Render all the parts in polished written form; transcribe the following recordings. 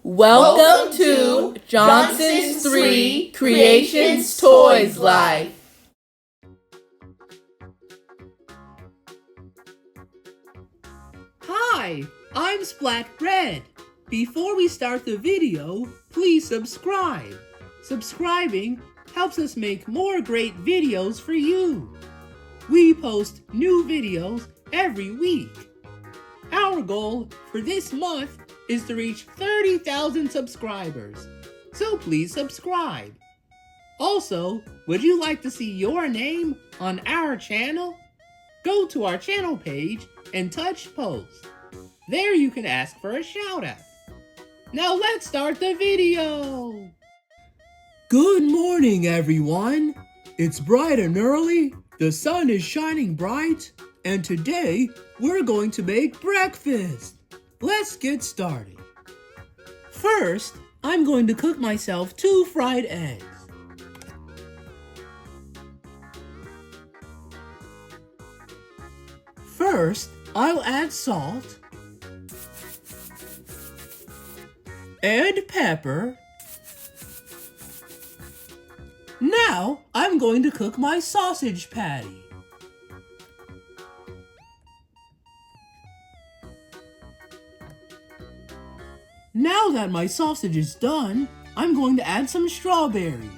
Welcome to Johnson's 3 Creations Toys Life. Hi, I'm Splat Red. Before we start the video, please subscribe. Subscribing helps us make more great videos for you. We post new videos every week. Our goal for this month is to reach 30,000 subscribers, so please subscribe. Also, would you like to see your name on our channel? Go to our channel page and touch post. There you can ask for a shout out. Now let's start the video. Good morning, everyone. It's bright and early, the sun is shining bright, and today we're going to make breakfast. Let's get started. First, I'm going to cook myself 2 fried eggs. First, I'll add salt and pepper. Now, I'm going to cook my sausage patty. Now that my sausage is done, I'm going to add some strawberries.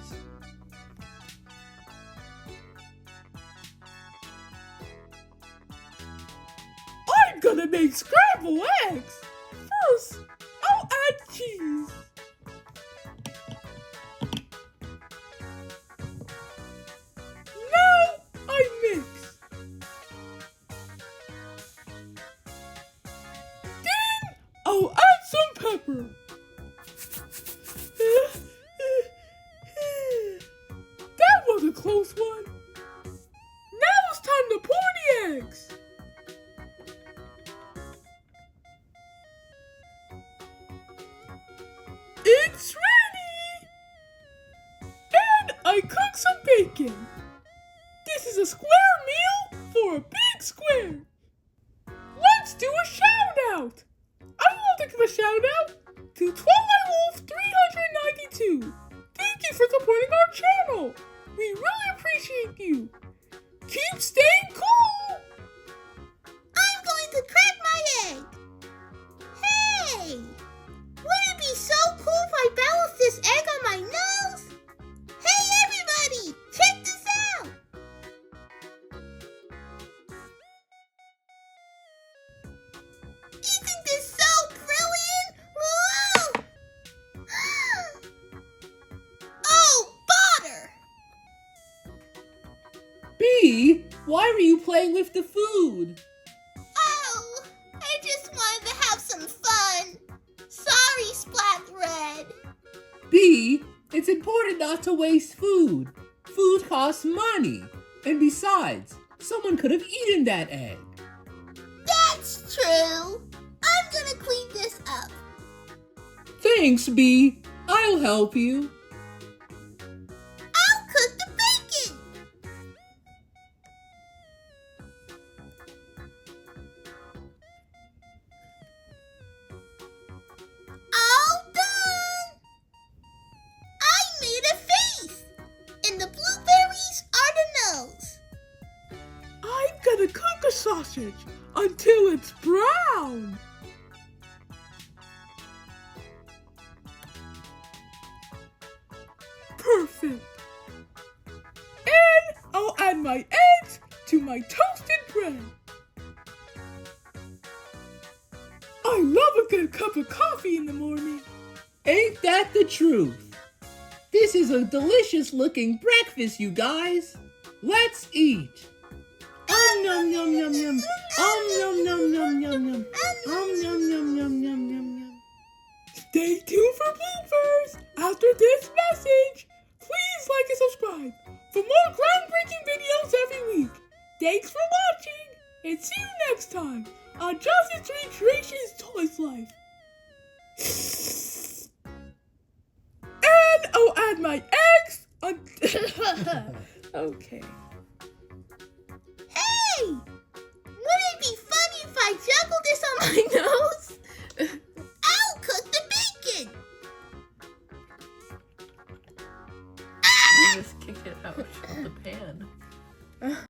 I'm gonna make scrambled eggs. First, I'll add cheese. Now I mix. Then I'll add some pepper. That was a close one. Now it's time to pour the eggs. It's ready! And I cooked some bacon. This is a square meal for a big square. Let's do a shout out. I want to give a shout out to Twilight Wolf 392. Thank you for supporting our channel. We really appreciate you. Keep staying cool. I'm going to crack my egg. Hey! Wouldn't it be so cool if I balanced this egg on my nose? Hey everybody! Check this out! Isn't this so brilliant? Whoa! Oh, butter! B, why were you playing with the food? Oh, I just wanted to have some fun. Sorry, Splat Red. B, it's important not to waste food. Food costs money. And besides, someone could have eaten that egg. That's true. I'm gonna clean this up. Thanks, B. I'll help you. I'll cook the bacon. All done. I made a face, and the blueberries are the nose. I'm gonna cook a sausage until it's brown. Perfect. And I'll add my eggs to my toasted bread. I love a good cup of coffee in the morning. Ain't that the truth? This is a delicious looking breakfast, you guys. Let's eat. Yum yum yum yum. Yum yum yum yum yum. Yum yum yum yum yum yum. Stay tuned for bloopers after this message. Please like and subscribe for more groundbreaking videos every week. Thanks for watching, and see you next time on Johnson's 3 Creations Toys Life. And I'll add my eggs on... Okay. Hey! Wouldn't it be funny if I juggled this on my nose? I'll cook the bacon. just kick it out of the pan.